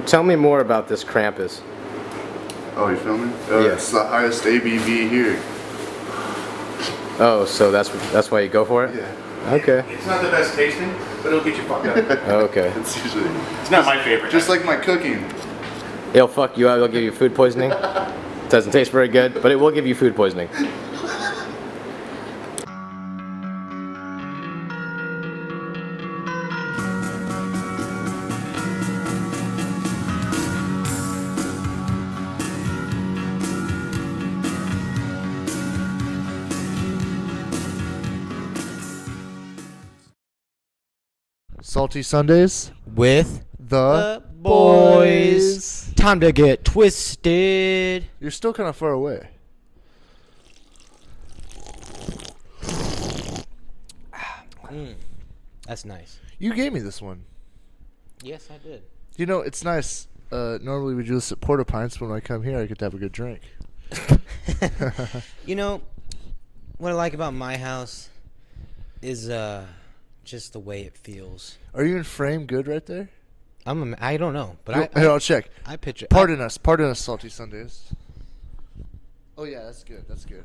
Tell me more about this Krampus. Oh, you filming? Yeah. It's the highest ABV here. Oh, so that's why you go for it? Yeah. Okay. It's not the best tasting, but it'll get you fucked up. Okay. It's usually It's not my favorite. just like my cooking. It'll fuck you up. It'll give you food poisoning. Doesn't taste very good, but it will give you food poisoning. Salty Sundays With the boys. Time to get twisted. You're still kind of far away. That's nice. You gave me this one. Yes, I did. You know, it's nice. Normally we just at Porta Pints, but when I come here, I get to have a good drink. You know, what I like about my house is just the way it feels. Are you in frame good right there? I don't know, but Here, I'll check. I picture. Pardon us, Salty Sundays. Oh yeah, that's good. That's good.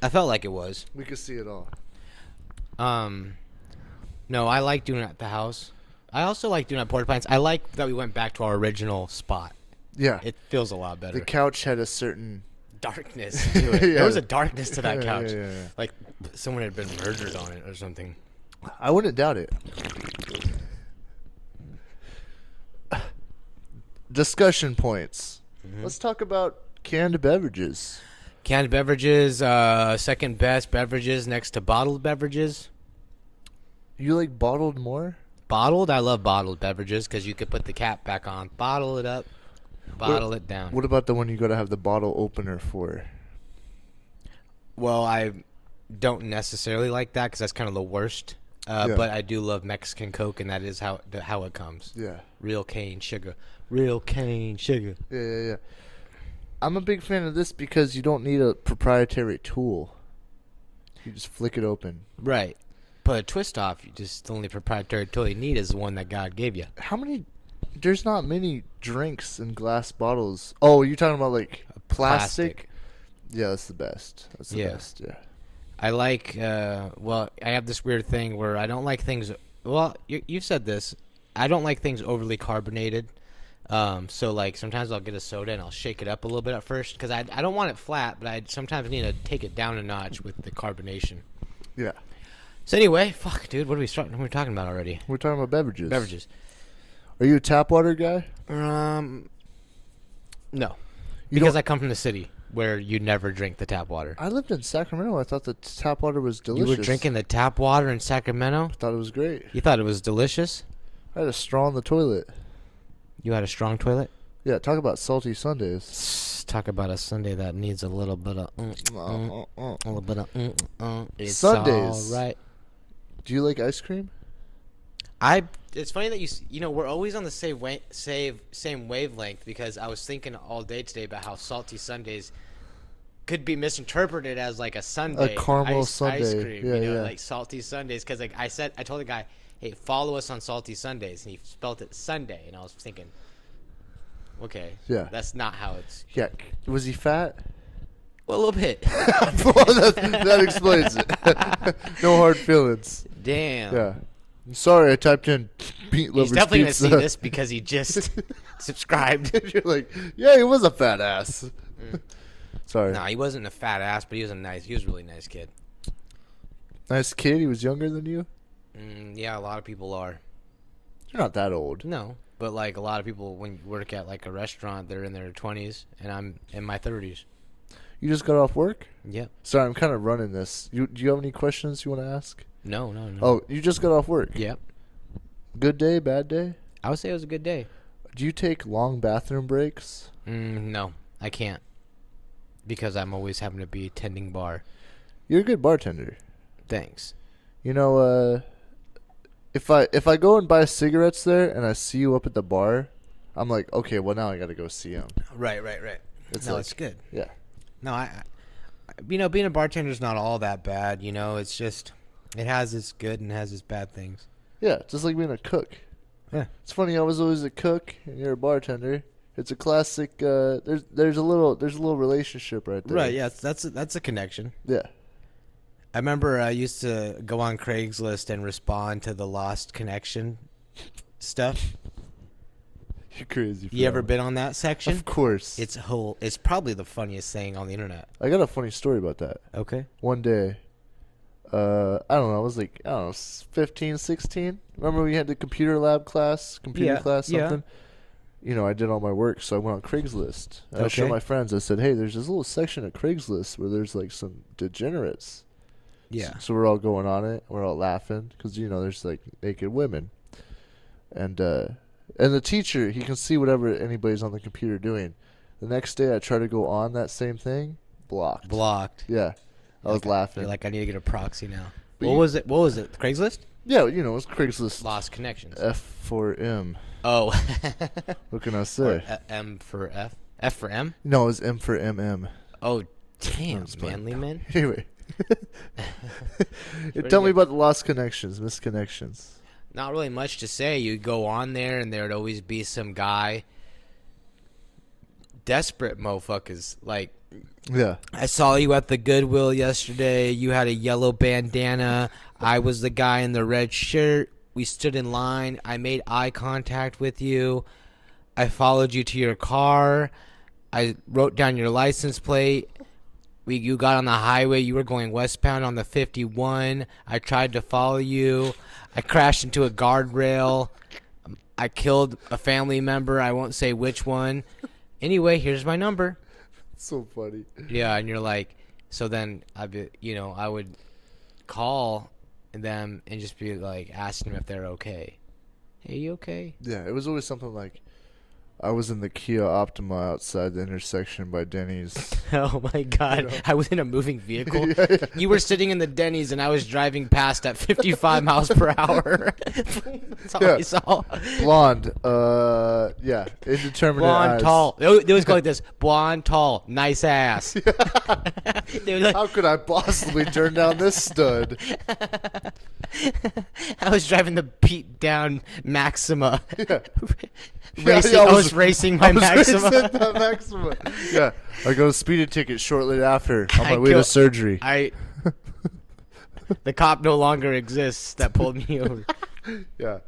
I felt like it was. We could see it all. No, I like doing it at the house. I also like doing it at Porta Pints. I like that we went back to our original spot. Yeah. It feels a lot better. The couch had a certain darkness to it. Yeah. There was a darkness to that Yeah, couch. yeah, yeah. Like someone had been murdered on it or something. I wouldn't doubt it. Discussion points. Let's talk about canned beverages. Canned beverages, second best beverages next to bottled beverages. You like bottled more? Bottled? I love bottled beverages because you could put the cap back on, bottle it up, bottle it down. What about the one you got to have the bottle opener for? Well, I don't necessarily like that because that's kind of the worst. Yeah. But I do love Mexican Coke, and that is how it comes. Yeah. Real cane sugar. Real cane sugar. Yeah. I'm a big fan of this because you don't need a proprietary tool. You just flick it open. Right. But a twist off, the only proprietary tool you need is the one that God gave you. There's not many drinks in glass bottles. Oh, you're talking about like plastic? Yeah, that's the best. That's the best, yeah. I like, I have this weird thing where I don't like things, well, you've said this, I don't like things overly carbonated. So like sometimes I'll get a soda and I'll shake it up a little bit at first because I don't want it flat, but I sometimes need to take it down a notch with the carbonation. Yeah. So anyway, fuck, dude, what are we talking about already? We're talking about beverages. Beverages. Are you a tap water guy? No. Because I come from the city where you never drink the tap water. I lived in Sacramento. I thought the tap water was delicious. You were drinking the tap water in Sacramento? I thought it was great. You thought it was delicious? I had a straw in the toilet. You had a strong toilet? Yeah, talk about salty Sundays. Talk about a Sunday that needs a little bit of a little bit of It's Sundays. all right. Do you like ice cream? It's funny that you know we're always on the same wavelength because I was thinking all day today about how salty Sundays could be misinterpreted as like a Sunday, A caramel ice sundae. cream, Yeah, yeah. like salty Sundays. Because like I told the guy, hey, follow us on Salty Sundays, and he spelled it Sunday, and I was thinking, okay, Yeah. that's not how it's. Yeah. Was he fat? Well, a little bit. that explains it. No hard feelings. Damn. Yeah. I'm sorry, I typed in meat lovers He's definitely pizza. gonna see this because he just subscribed. You're like, yeah, he was a fat ass. Sorry. No, he wasn't a fat ass, but he was a really nice kid. Nice kid. He was younger than you. Yeah, a lot of people are. You're not that old. No, but like a lot of people, when you work at like a restaurant, they're in their 20s, and I'm in my 30s. You just got off work? Yep. Sorry, I'm kind of running this. Do you have any questions you want to ask? No. Oh, you just got off work? Yep. Good day, bad day? I would say it was a good day. Do you take long bathroom breaks? No, I can't. Because I'm always having to be tending bar. You're a good bartender. Thanks. You know, if I go and buy cigarettes there and I see you up at the bar, I'm like, okay, well now I got to go see him. Right. It's good. Yeah. No, I being a bartender is not all that bad. It's just it has its good and has its bad things. Yeah, just like being a cook. Yeah. It's funny. I was always a cook, and you're a bartender. It's a classic. There's a little relationship right there. Right. Yeah. That's a connection. Yeah. I remember I used to go on Craigslist and respond to the lost connection stuff. You're crazy. You ever been on that section? Of course. It's probably the funniest thing on the internet. I got a funny story about that. Okay. One day, I don't know. I was like, 15, 16. Remember we had the computer lab class, class, something. You know, I did all my work, so I went on Craigslist. And I showed my friends. I said, hey, there's this little section at Craigslist where there's like some degenerates. Yeah. So we're all going on it. We're all laughing because, there's like naked women. And the teacher, he can see whatever anybody's on the computer doing. The next day I try to go on that same thing. Blocked. Yeah. I was laughing. You're like, I need to get a proxy now. But What was it? Craigslist? Yeah, it was Craigslist. Lost connections. F for M. Oh. What can I say? M for F? F for M? No, it was M for MM. Oh, damn, That's fine. manly man. Anyway. Pretty Tell me good. about the lost connections, missed connections. Not really much to say. You go on there, and there'd always be some guy. Desperate motherfuckers. Like, Yeah. I saw you at the Goodwill yesterday. You had a yellow bandana. I was the guy in the red shirt. We stood in line. I made eye contact with you. I followed you to your car. I wrote down your license plate. You got on the highway. You were going westbound on the 51. I tried to follow you. I crashed into a guardrail. I killed a family member. I won't say which one. Anyway, here's my number. So funny. Yeah, and you're like, so then I would call them and just be like asking them if they're okay. Hey, you okay? Yeah, it was always something like, I was in the Kia Optima outside the intersection by Denny's. Oh my God, I was in a moving vehicle. Yeah. You were sitting in the Denny's and I was driving past at 55 miles per hour. That's all I saw. Blonde. Yeah. Indeterminate Blonde, eyes. tall. They always go like this. Blonde, tall, nice ass. They were like, How could I possibly turn down this stud? I was driving the beat down Maxima. Yeah. I was racing my Maxima. Racing that Maxima. Yeah. I got a speeding ticket shortly after on my way to surgery. The cop no longer exists that pulled me over. Yeah.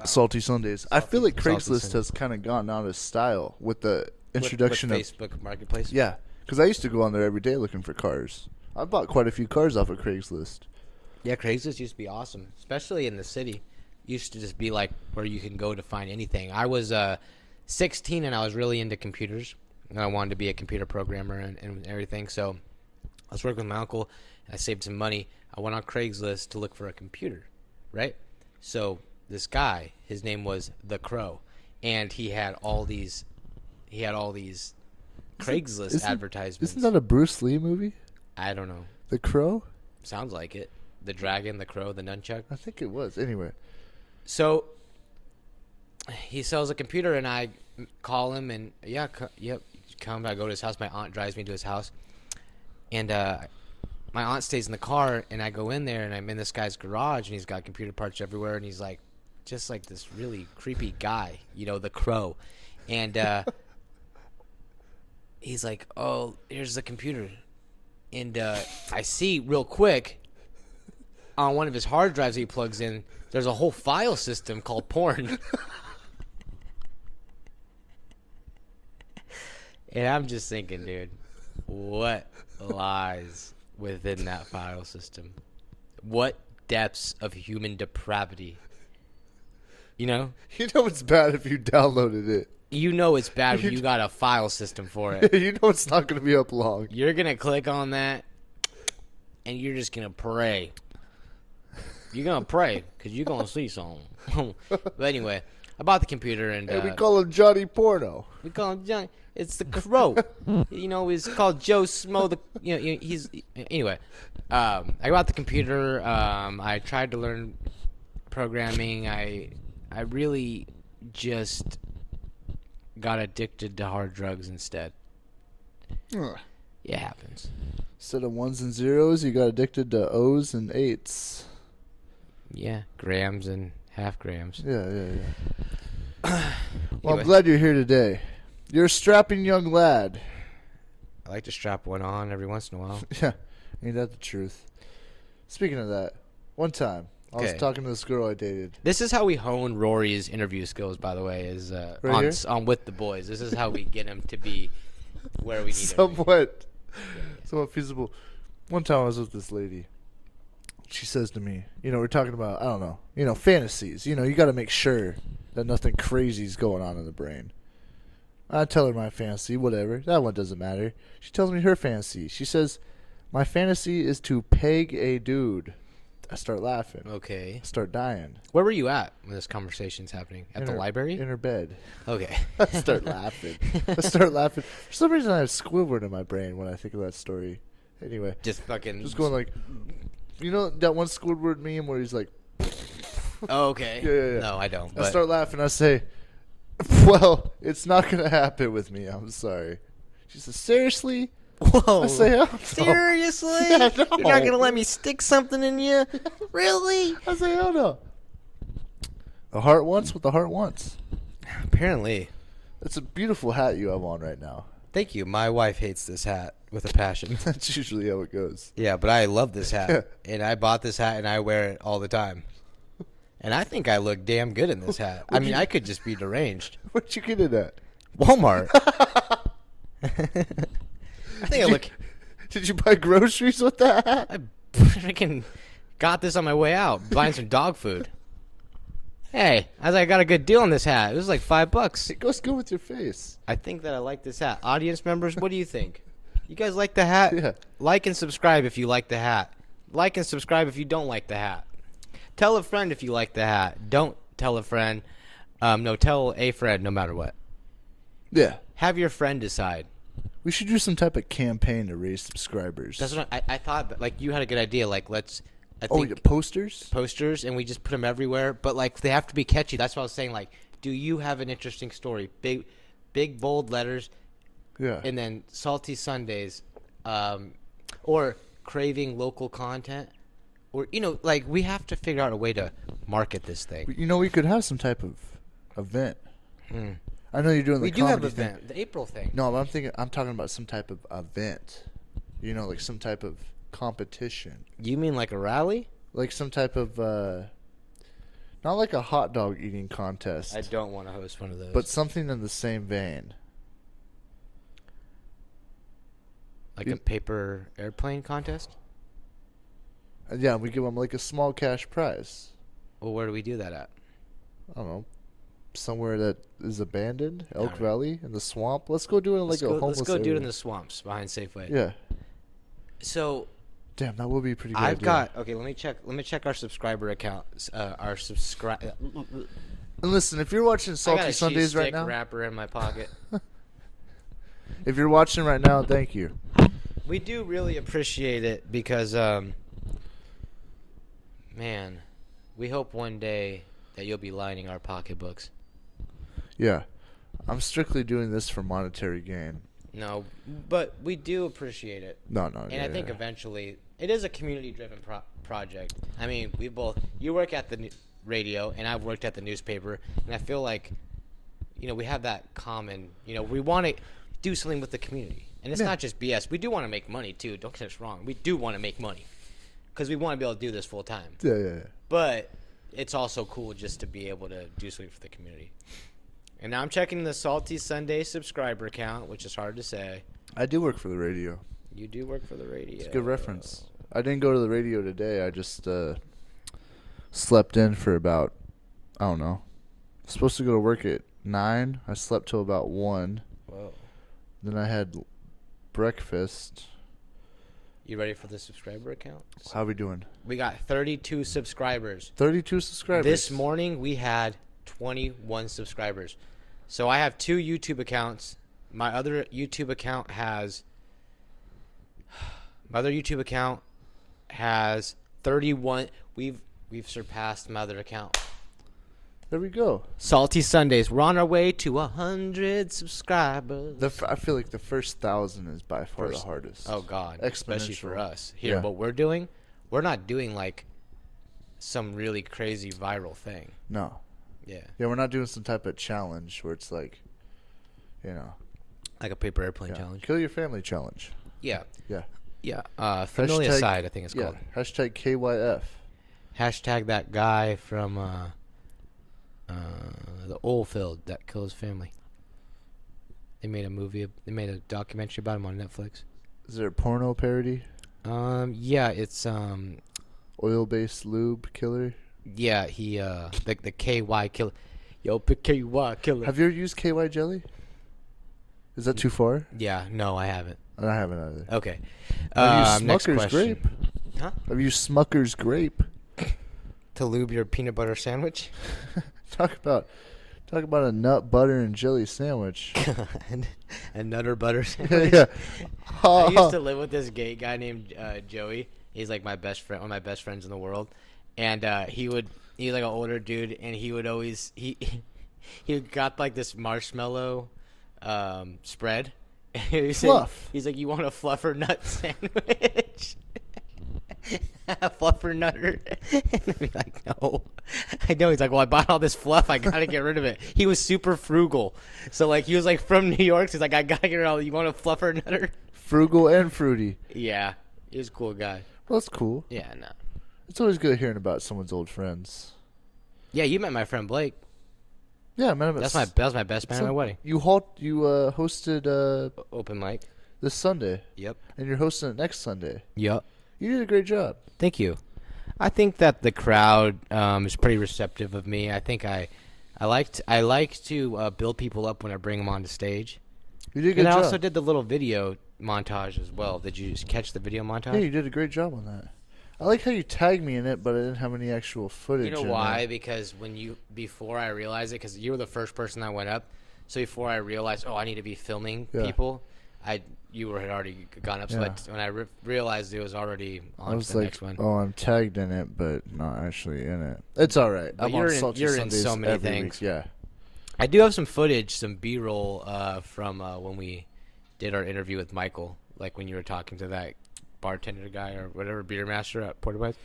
Salty Sundays. I feel like Salty Craigslist Sundays. has kind of gone out of style with the introduction with of Facebook Marketplace. Yeah, because I used to go on there every day looking for cars. I bought quite a few cars off of Craigslist. Yeah, Craigslist used to be awesome, especially in the city. Used to just be like where you can go to find anything. I was 16 and I was really into computers. And I wanted to be a computer programmer and everything. So I was working with my uncle and I saved some money. I went on Craigslist to look for a computer, right? So this guy, his name was The Crow, and he had all these Craigslist advertisements. Isn't that a Bruce Lee movie? I don't know. The Crow? Sounds like it. The dragon, the crow, the nunchuck. I think it was. Anyway. So he sells a computer, and I call him, and come. I go to his house. My aunt drives me to his house, and my aunt stays in the car, and I go in there, and I'm in this guy's garage, and he's got computer parts everywhere, and he's like, just like this really creepy guy, The Crow, and he's like, "Oh, here's the computer," and I see real quick on one of his hard drives that he plugs in, there's a whole file system called porn. And I'm just thinking, dude, what lies within that file system? What depths of human depravity? You know it's bad if you downloaded it. You know it's bad when you got a file system for it. You know it's not going to be up long. You're going to click on that, and you're just going to pray. You're going to pray, because you're going to see something. But anyway, I bought the computer, and... Hey, we call him Johnny Porno. We call him Johnny. It's the Crow. He's called Joe Smo. He's... Anyway, I got the computer. I tried to learn programming. I really just got addicted to hard drugs instead. It happens. Instead of ones and zeros, you got addicted to O's and eights. Yeah, grams and half grams. Yeah. Well, Anyway. I'm glad you're here today. You're a strapping young lad. I like to strap one on every once in a while. Yeah, ain't that the truth? Speaking of that, one time I was Okay. talking to this girl I dated. This is how we hone Rory's interview skills, by the way, is Right on With the Boys. This is how we get him to be where we need him. Somewhat feasible. One time I was with this lady. She says to me, we're talking about, I don't know, fantasies. You got to make sure that nothing crazy's going on in the brain. I tell her my fantasy, whatever. That one doesn't matter. She tells me her fantasy. She says, my fantasy is to peg a dude. I start laughing. Okay. I start dying. Where were you at when this conversation's happening? At In the her- library? In her bed. Okay. I start laughing. For some reason, I have Squidward in my brain when I think of that story. Anyway. Just fucking. Just going like, that one Squidward meme where he's like, Oh, okay. Yeah. No, I don't. I But start laughing. I say, well, it's not going to happen with me. I'm sorry. She says, seriously? Whoa. I say, hell no. Seriously? Yeah, no. You're not going to let me stick something in you? Really? I say, hell no. The heart wants what the heart wants. Apparently. It's a beautiful hat you have on right now. Thank you. My wife hates this hat with a passion. That's usually how it goes. Yeah, but I love this hat. Yeah. And I bought this hat and I wear it all the time. And I think I look damn good in this hat. I mean, I could just be deranged. Where'd you get it at? Walmart. I think I look. Did you buy groceries with that hat? I freaking got this on my way out, buying some dog food. Hey, I got a good deal on this hat. It was like $5. It goes good with your face. I think that I like this hat. Audience members, what do you think? You guys like the hat? Yeah. Like and subscribe if you like the hat. Like and subscribe if you don't like the hat. Tell a friend if you like the hat. Don't tell a friend. No, tell a friend no matter what. Yeah. Have your friend decide. We should do some type of campaign to raise subscribers. That's what I thought. But like you had a good idea. Like I Oh, think yeah, posters? posters, and we just put them everywhere. But like they have to be catchy. That's what I was saying. Like, do you have an interesting story? Big bold letters, Yeah. and then salty Sundays, or craving local content, or like we have to figure out a way to market this thing. We could have some type of event. I know you're doing the We do have comedy an thing. event, the April thing. No, but I'm talking about some type of event. Like some type of competition. You mean like a rally? Like some type of, not like a hot dog eating contest. I don't want to host one of those. But something in the same vein. like a paper airplane contest? Yeah, we give them like a small cash prize. Well, where do we do that at? I don't know. Somewhere that is abandoned, Elk Alright. Valley, in the swamp. Let's go do it in like a homeless let's go do it area. in the swamps behind Safeway. Yeah. So Damn, that would be a pretty good. I've idea. got okay. Let me check our subscriber account. Our subscribe. And listen, if you're watching I got Salty a Sundays cheese right stick now, wrapper in my pocket. if you're watching right now, thank you. We do really appreciate it because, man, we hope one day that you'll be lining our pocketbooks. Yeah, I'm strictly doing this for monetary gain. No, but we do appreciate it. No. And I think eventually it is a community-driven project. I mean, you work at the radio, and I've worked at the newspaper, and I feel like, we have that common. We want to do something with the community, and it's not just BS. We do want to make money too. Don't get us wrong. We do want to make money because we want to be able to do this full time. Yeah. But it's also cool just to be able to do something for the community. And now I'm checking the Salty Sunday subscriber count, which is hard to say. I do work for the radio. You do work for the radio. It's a good reference. I didn't go to the radio today. I just slept in for about, I don't know. Supposed to go to work at 9. I slept till about 1. Whoa. Then I had breakfast. You ready for the subscriber account? How we doing? We got 32 subscribers. 32 subscribers. This morning we had 21 subscribers. So I have 2 YouTube accounts. My other YouTube account has 31. We've surpassed my other account. There we go. Salty Sundays. We're on our way to 100 subscribers. I feel like the first 1,000 is by far the hardest. Oh God, especially for Exponential. us. Here, Yeah. what we're doing, we're not doing like some really crazy viral thing. No. Yeah. Yeah, we're not doing some type of challenge where it's like, Like a paper airplane yeah. challenge. Kill your family challenge. Yeah. Yeah. Yeah. Familicide, I think it's called. Hashtag KYF. Hashtag that guy from the oil field that killed his family. They made a documentary about him on Netflix. Is there a porno parody? Yeah, it's Oil-based lube killer. yeah, he the KY killer. Yo, pick KY killer. Have you ever used KY jelly? Is that too far? Yeah, no, I haven't. I haven't either. Okay. Have you Next used Smucker's question. grape? Huh? Have you used Smucker's grape? To lube your peanut butter sandwich? Talk about a nut butter and jelly sandwich. A nutter butter sandwich. Yeah. I used to live with this gay guy named Joey. He's like my best friend, one of my best friends in the world. And he was like an older dude, and he would always he got like this marshmallow spread. Fluff. He's like, you want a fluffer nut sandwich? Fluffer nutter. And I'd be like, no. I know. He's like, well, I bought all this fluff. I gotta get rid of it. He was super frugal. So like, he was like from New York. So he's like, I gotta get rid of all. You want a fluffer nutter? Frugal and fruity. Yeah, he was a cool guy. Well, that's cool. Yeah, no. It's always good hearing about someone's old friends. Yeah, you met my friend Blake. Yeah, man. That was my best man at my wedding. You hosted Open mic. this Sunday, Yep. and you're hosting it next Sunday. Yep. You did a great job. Thank you. I think that the crowd is pretty receptive of me. I think I like to build people up when I bring them onto stage. You did a good And I job. also did the little video montage as well. Did you just catch the video montage? Yeah, you did a great job on that. I like how you tagged me in it, but I didn't have any actual footage. You know in why? it. Because before I realized it, because you were the first person that went up, so before I realized, I need to be filming people, you had already gone up. So Yeah. when I realized it was already on I to was the like, next one. oh, I'm tagged in it, but not actually in it. It's all right. But I'm you're on in- Salty you're in Sundays so many every things. week. Yeah. I do have some footage, some B-roll from when we did our interview with Michael, like when you were talking to that bartender guy or whatever, beer master at Porter West.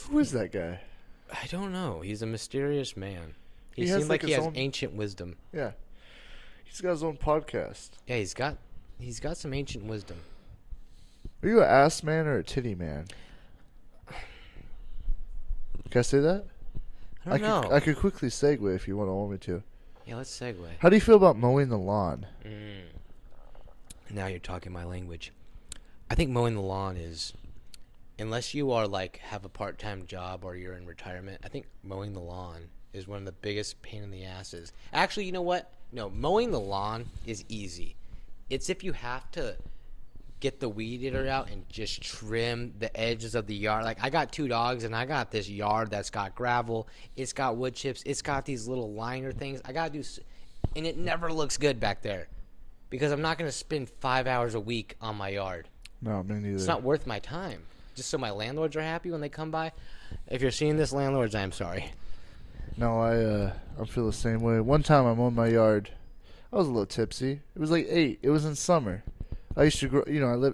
Who is that guy? I don't know. He's a mysterious man. He has, seems like he his has own- ancient wisdom. Yeah. He's got his own podcast. Yeah, he's got some ancient wisdom. Are you an ass man or a titty man? Can I say that? I don't know. I could quickly segue if you want me to. Yeah, let's segue. How do you feel about mowing the lawn? Now you're talking my language. I think mowing the lawn is, unless you are like have a part-time job or you're in retirement, I think mowing the lawn is one of the biggest pain in the asses. Actually, you know what? No, mowing the lawn is easy. It's if you have to get the weed eater out and just trim the edges of the yard. Like, I got 2 dogs, and I got this yard that's got gravel. It's got wood chips. It's got these little liner things. I got to do, and it never looks good back there because I'm not going to spend 5 hours a week on my yard. No, me neither. It's not worth my time. Just so my landlords are happy when they come by. If you're seeing this, landlords, I'm sorry. No, I feel the same way. One time I mowed my yard. I was a little tipsy. It was like 8. It was in summer. I used to grow.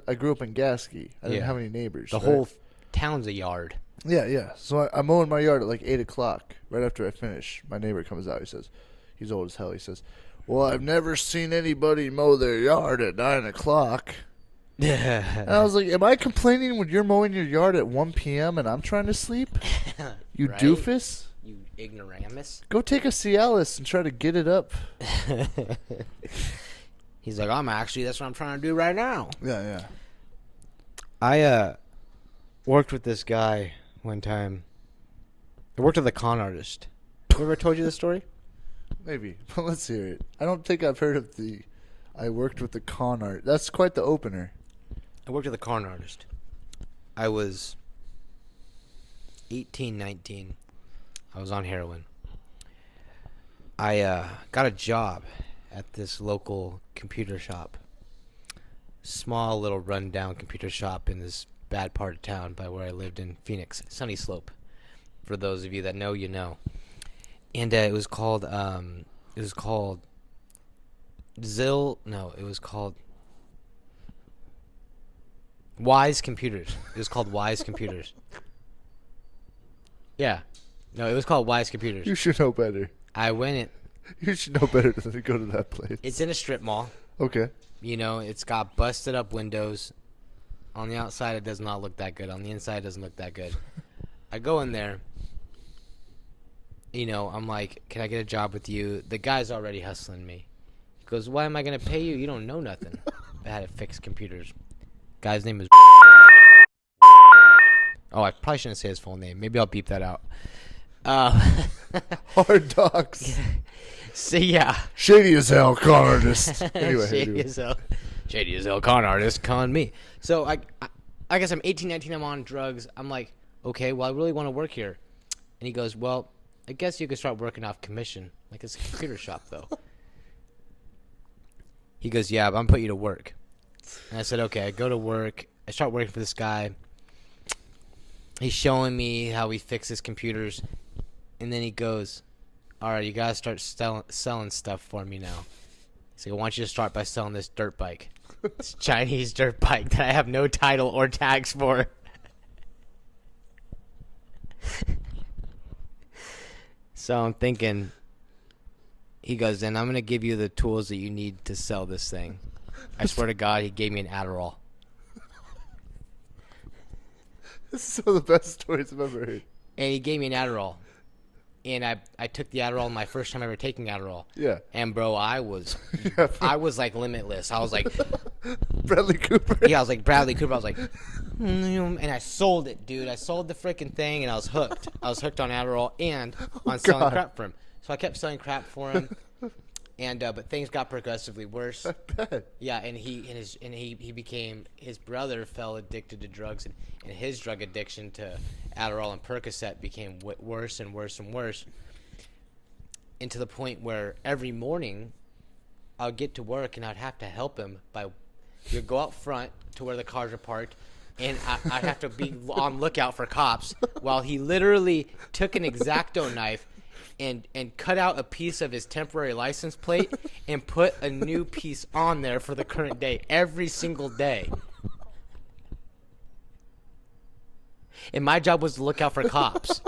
I grew up in Gasky. I didn't have any neighbors. The right? whole town's a yard. Yeah. So I'm mowing my yard at like 8 o'clock. Right after I finish, my neighbor comes out. He says, he's old as hell. He says, "Well, I've never seen anybody mow their yard at 9 o'clock." And I was like, "Am I complaining when you're mowing your yard at 1 p.m. and I'm trying to sleep? You Right? doofus! You ignoramus." Go take a Cialis and try to get it up." He's like, that's what I'm trying to do right now. Yeah. I worked with this guy one time. I worked with a con artist. Have I ever told you this story? Maybe. But let's hear it. I don't think I've heard of I worked with the con art. That's quite the opener. I worked with a con artist. I was 18, 19. I was on heroin. I got a job at this local computer shop. Small little rundown computer shop in this bad part of town by where I lived in Phoenix, Sunny Slope. For those of you that know, you know. And it was called Wise Computers. It was called Wise Computers. Yeah. No, it was called Wise Computers. You should know better. I went in. You should know better than to go to that place. It's in a strip mall. Okay. You know, it's got busted up windows. On the outside, it does not look that good. On the inside, it doesn't look that good. I go in there. You know, I'm like, can I get a job with you? The guy's already hustling me. He goes, why am I going to pay you? You don't know nothing. I had to fix computers. Guy's name is... Oh, I probably shouldn't say his full name. Maybe I'll beep that out. Hard docs. So, yeah. Shady as hell con artist. Anyway, Shady as hell con artist, con me. So, I guess I'm 18, 19, I'm on drugs. I'm like, okay, well, I really want to work here. And he goes, well, I guess you could start working off commission. Like, it's a computer shop, though. He goes, yeah, but I'm putting you to work. And I said, okay. I go to work. I start working for this guy. He's showing me how he fixes computers. And then he goes, all right, you got to start selling stuff for me now. So I want you to start by selling this dirt bike. This Chinese dirt bike that I have no title or tags for. So I'm thinking, he goes, then I'm going to give you the tools that you need to sell this thing. I swear to God, he gave me an Adderall. This is one of the best stories I've ever heard. And he gave me an Adderall. And I took the Adderall my first time ever taking Adderall. Yeah. And bro, I was like limitless. I was like Bradley Cooper. Yeah, I was like Bradley Cooper. I was like, and I sold it, dude. I sold the freaking thing, and I was hooked. I was hooked on Adderall and on selling crap for him. So I kept selling crap for him, and but things got progressively worse. I bet. Yeah, and he became, his brother fell addicted to drugs, and his drug addiction to Adderall and Percocet became worse and worse and worse, and to the point where every morning I'd get to work and I'd have to help him by, you'd go out front to where the cars are parked, and I'd have to be on lookout for cops while he literally took an X-Acto knife and cut out a piece of his temporary license plate and put a new piece on there for the current day every single day. And my job was to look out for cops.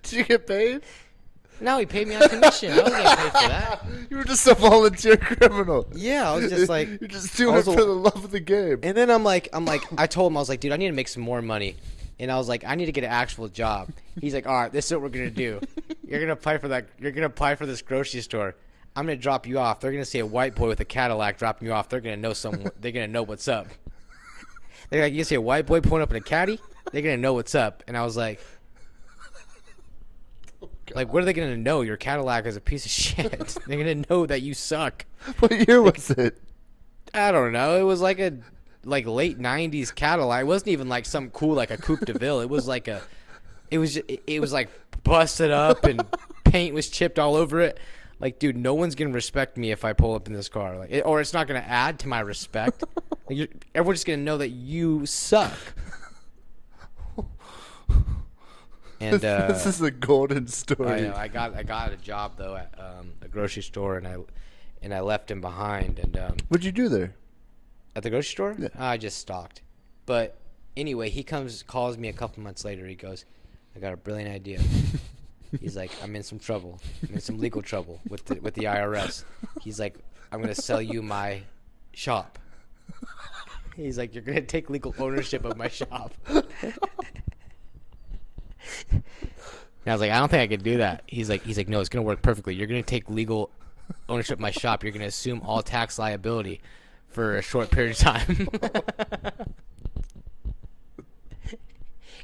Did you get paid? No, he paid me on commission. I wasn't getting paid for that. You were just a volunteer criminal. Yeah, I was just like, You're just doing it for the love of the game. and then I told him, I was like, dude, I need to make some more money. And I was like, I need to get an actual job. He's like, all right, this is what we're going to do. You're going to apply for that. You're going to apply for this grocery store. I'm going to drop you off. They're going to see a white boy with a Cadillac dropping you off. They're going to know they're going to know what's up. They're like, you see a white boy pulling up in a caddy? They're going to know what's up. And I was like, what are they going to know? Your Cadillac is a piece of shit. They're going to know that you suck. What year was it? I don't know. It was like a late 90s Cadillac. It wasn't even like some cool like a Coupe de Ville. It was like it was like busted up and paint was chipped all over it. Like, dude, no one's gonna respect me if I pull up in this car. Like, or it's not gonna add to my respect. Everyone's just gonna know that you suck. And this is a golden story. I know. I got a job though at a grocery store, and I left him behind. And What'd you do there? at the grocery store? Yeah. I just stalked. But anyway, he calls me a couple months later. He goes, I got a brilliant idea. He's like, I'm in some trouble. I'm in some legal trouble with the IRS. He's like, I'm going to sell you my shop. He's like, you're going to take legal ownership of my shop. And I was like, I don't think I could do that. He's like, no, it's going to work perfectly. You're going to take legal ownership of my shop. You're going to assume all tax liability for a short period of time.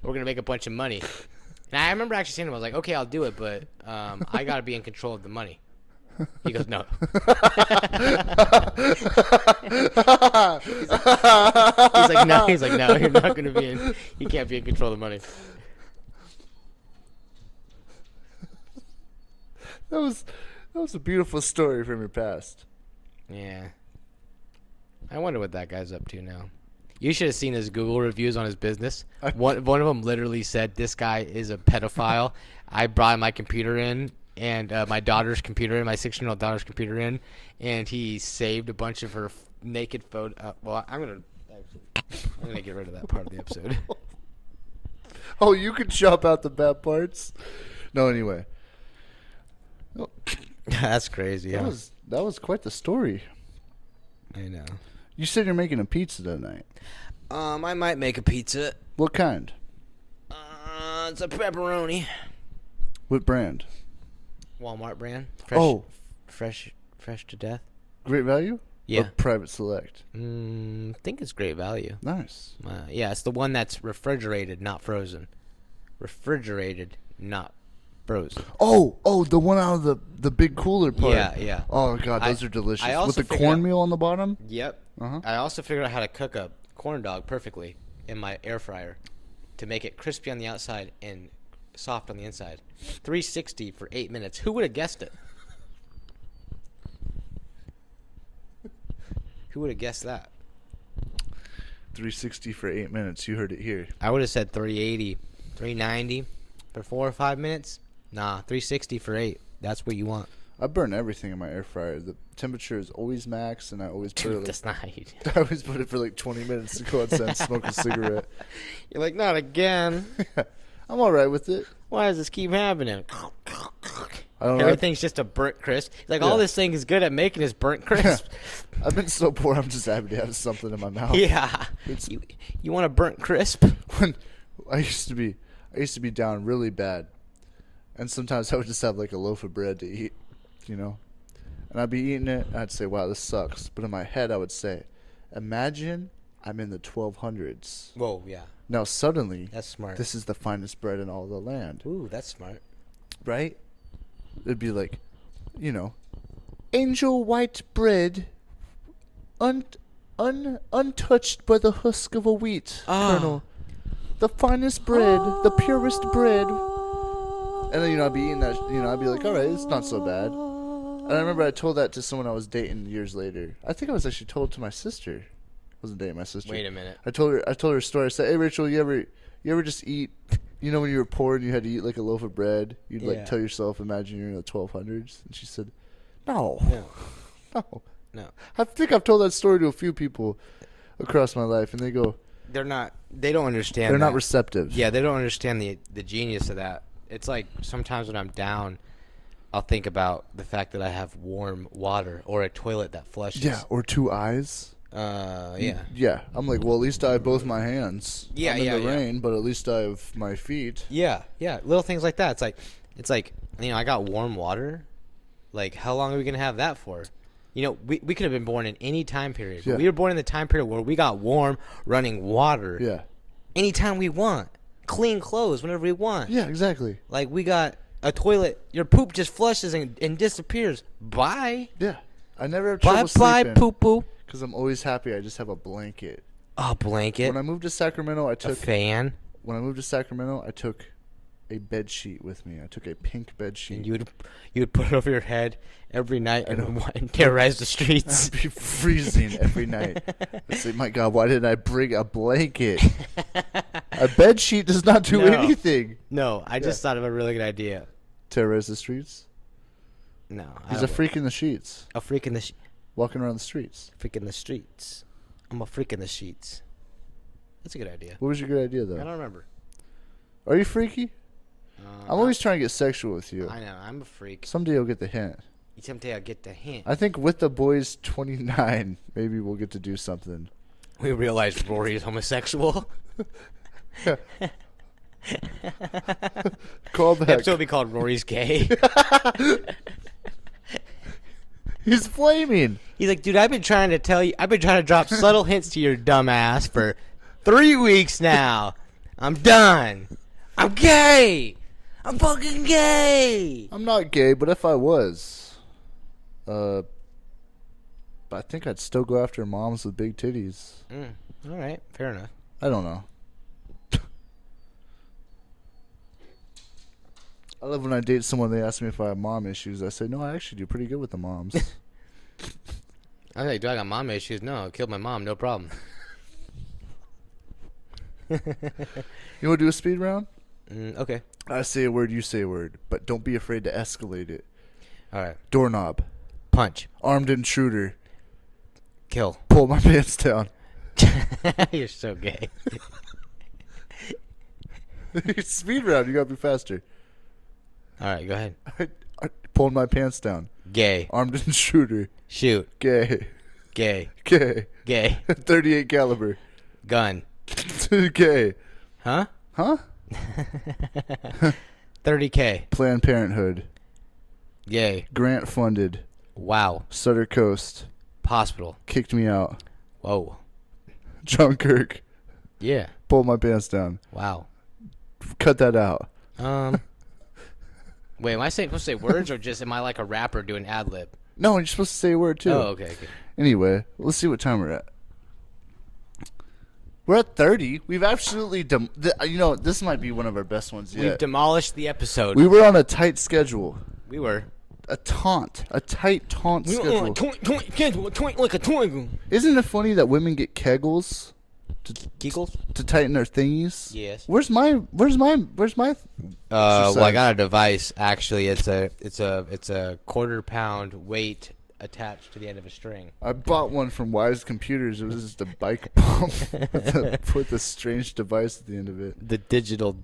We're going to make a bunch of money. And I remember actually saying to him, I was like, okay, I'll do it, but I got to be in control of the money. He goes, no. He's like, no. He's like, no, you're not going to be in. You can't be in control of the money. That was a beautiful story from your past. Yeah. I wonder what that guy's up to now. You should have seen his Google reviews on his business. One of them literally said, this guy is a pedophile. I brought my computer in, and my daughter's computer in, my 16-year-old daughter's computer in, and he saved a bunch of her naked photo. Well, I'm gonna get rid of that part of the episode. Oh, you can chop out the bad parts. No, anyway. Oh, That's crazy. that Huh? was quite the story. I know. You said you're making a pizza tonight. I might make a pizza. What kind? It's a pepperoni. What brand? Walmart brand. Fresh, Oh. fresh to death. Great Value? Yeah. Or Private Select? I think it's great value. Nice. Yeah, it's the one that's refrigerated, not frozen. Refrigerated, not frozen. Oh, the one out of the big cooler part. Yeah. Oh god, those I- are delicious. I also With the figured out- cornmeal on the bottom. Yep. Uh-huh. I also figured out how to cook a corn dog perfectly in my air fryer to make it crispy on the outside and soft on the inside. 360 for 8 minutes. Who would have guessed it? Who would have guessed that? 360 for 8 minutes. You heard it here. I would have said 380, 390 for 4 or 5 minutes. Nah, 360 for 8. That's what you want. I burn everything in my air fryer. The temperature is always max, and I always put it. That's not how you do it. I always put it for like 20 minutes to go outside and smoke a cigarette. You're like, not again. I'm all right with it. Why does this keep happening? I don't know. Everything's just a burnt crisp. Like, all Yeah. this thing is good at making is burnt crisp. I've been so poor. I'm just happy to have something in my mouth. Yeah. It's- You want a burnt crisp? When I used to be down really bad, and sometimes I would just have like a loaf of bread to eat, you know, and I'd be eating it, and I'd say, "Wow, this sucks." But in my head, I would say, "Imagine I'm in the 1200s." Whoa, yeah. Now suddenly, That's smart. this is the finest bread in all the land, Ooh, that's smart. right? It'd be like, you know, angel white bread, untouched by the husk of a wheat kernel. The finest bread, the purest bread. And then, I'd be eating that, I'd be like, all right, it's not so bad. And I remember I told that to someone I was dating years later. I think I was actually told to my sister. I wasn't dating my sister. Wait a minute. I told her a story. I said, hey, Rachel, you ever just eat, when you were poor and you had to eat like a loaf of bread, you'd Yeah. like tell yourself, imagine you're in the 1200s. And she said, no. No. No. No. I think I've told that story to a few people across my life, and they go, They don't understand they're not that. receptive. Yeah, they don't understand the genius of that. It's like sometimes when I'm down, I'll think about the fact that I have warm water or a toilet that flushes. Yeah, or two eyes. Yeah. Yeah, I'm like, well, at least I have both my hands. Yeah, I'm in yeah, the yeah. rain, but at least I have my feet. Yeah, little things like that. It's like I got warm water. Like, how long are we gonna have that for? We could have been born in any time period. But Yeah. we were born in the time period where we got warm, running water. Yeah. Anytime we want, clean clothes whenever we want. Yeah, exactly. Like, we got a toilet. Your poop just flushes and disappears. Bye. Yeah. I never have trouble Bye, sleeping. poo poo. Because I'm always happy I just have a blanket. A blanket. When I moved to Sacramento, I A took fan. a bed sheet with me. I took a pink bed sheet. And you would put it over your head every night and terrorize the streets. I'd be freezing every night. I'd say, my God, why didn't I bring a blanket? A bed sheet does not do No. anything. No, I just thought of a really good idea. Terrorize the streets? No, He's a freak in the sheets. a freak in the Walking around the streets. freak in the streets. I'm a freak in the sheets. That's a good idea. What was your good idea, I though? don't remember. Are you freaky? I'm always trying to get sexual with you. I know. I'm a freak. Someday you'll get the hint. Someday I'll get the hint. I think with the boys 29, maybe we'll get to do something. We realized Rory is homosexual. Call The back. episode will be called Rory's Gay. He's flaming. He's like, dude, I've been trying to drop subtle hints to your dumb ass for 3 weeks now. I'm done. I'm gay. I'm fucking gay. I'm not gay, but if I was, I think I'd still go after moms with big titties. All right, fair enough. I don't know. I love when I date someone, they ask me if I have mom issues. I say, no, I actually do pretty good with the moms. I'm like, do I got mom issues? No, I killed my mom, no problem. You want to do a speed round? Okay. I say a word, you say a word, but don't be afraid to escalate it. All right. Doorknob. Punch. Armed intruder. Kill. Pull my pants down. You're so gay. Speed round. You gotta be faster. All right, go ahead. I pulled my pants down. Gay. Armed and shooter. Shoot. Gay. Gay. Gay. Gay. 38 caliber. Gun. Gay. Huh? Huh? 30K. Planned Parenthood. Gay. Grant funded. Wow. Sutter Coast. Hospital. Kicked me out. Whoa. John Kirk. Yeah. Pulled my pants down. Wow. Cut that out. Wait, am I supposed to say words or just am I like a rapper doing ad lib? No, you're supposed to say a word too. Oh, okay. Anyway, let's see what time we're at. We're at 30. We've absolutely, this might be one of our best ones yet. We've demolished the episode. We were on a tight schedule. We were. A tight taunt We schedule. were on a toink like a toink. Isn't it funny that women get kegels Kegels? to tighten their thingies? Yes. Where's my Well, I got a device. Actually, it's a quarter-pound weight attached to the end of a string. I bought one from Wise Computers. It was just a bike pump with a strange device at the end of it. The digital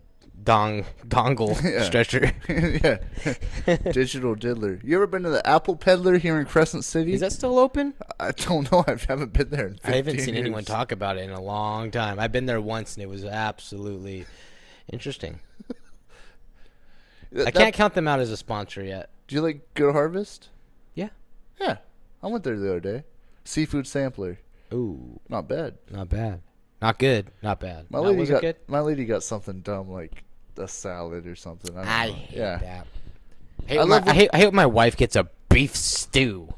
dongle Yeah. stretcher. Yeah. Digital diddler. You ever been to the Apple Peddler here in Crescent City? Is that still open? I don't know. I haven't been there in 15 I haven't seen anyone years. talk about it in a long time. I've been there once and it was absolutely interesting. I can't count them out as a sponsor yet. Do you like Good Harvest? Yeah. Yeah. I went there the other day. Seafood sampler. Ooh, Not bad. not bad. Not good. Not bad. My Not- lady was it got good? my lady got something dumb like a salad or something. I I don't know. hate Yeah. that. I hate when my wife gets a beef stew.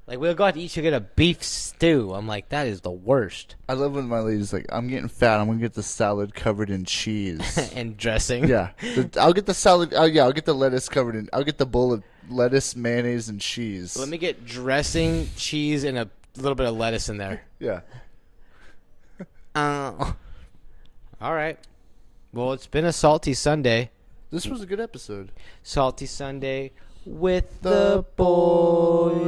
Like, we'll go out to eat, she'll get a beef stew. I'm like, that is the worst. I love when my lady's like, I'm getting fat. I'm gonna get the salad covered in cheese. And dressing. Yeah, I'll get the salad. Oh yeah, I'll get the lettuce covered in. I'll get the bowl of lettuce, mayonnaise, and cheese. Let me get dressing, cheese, and a little bit of lettuce in there. Yeah. All right. Well, it's been a salty Sunday. This was a good episode. Salty Sunday with the boys.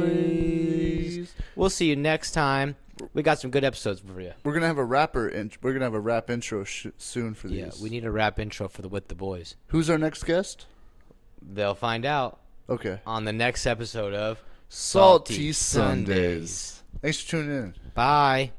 We'll see you next time. We got some good episodes for you. We're gonna have a rapper. We're gonna have a rap intro soon for these. Yeah, we need a rap intro for the With the Boys. Who's our next guest? They'll find out Okay. on the next episode of Salty Sundays. Thanks for tuning in. Bye.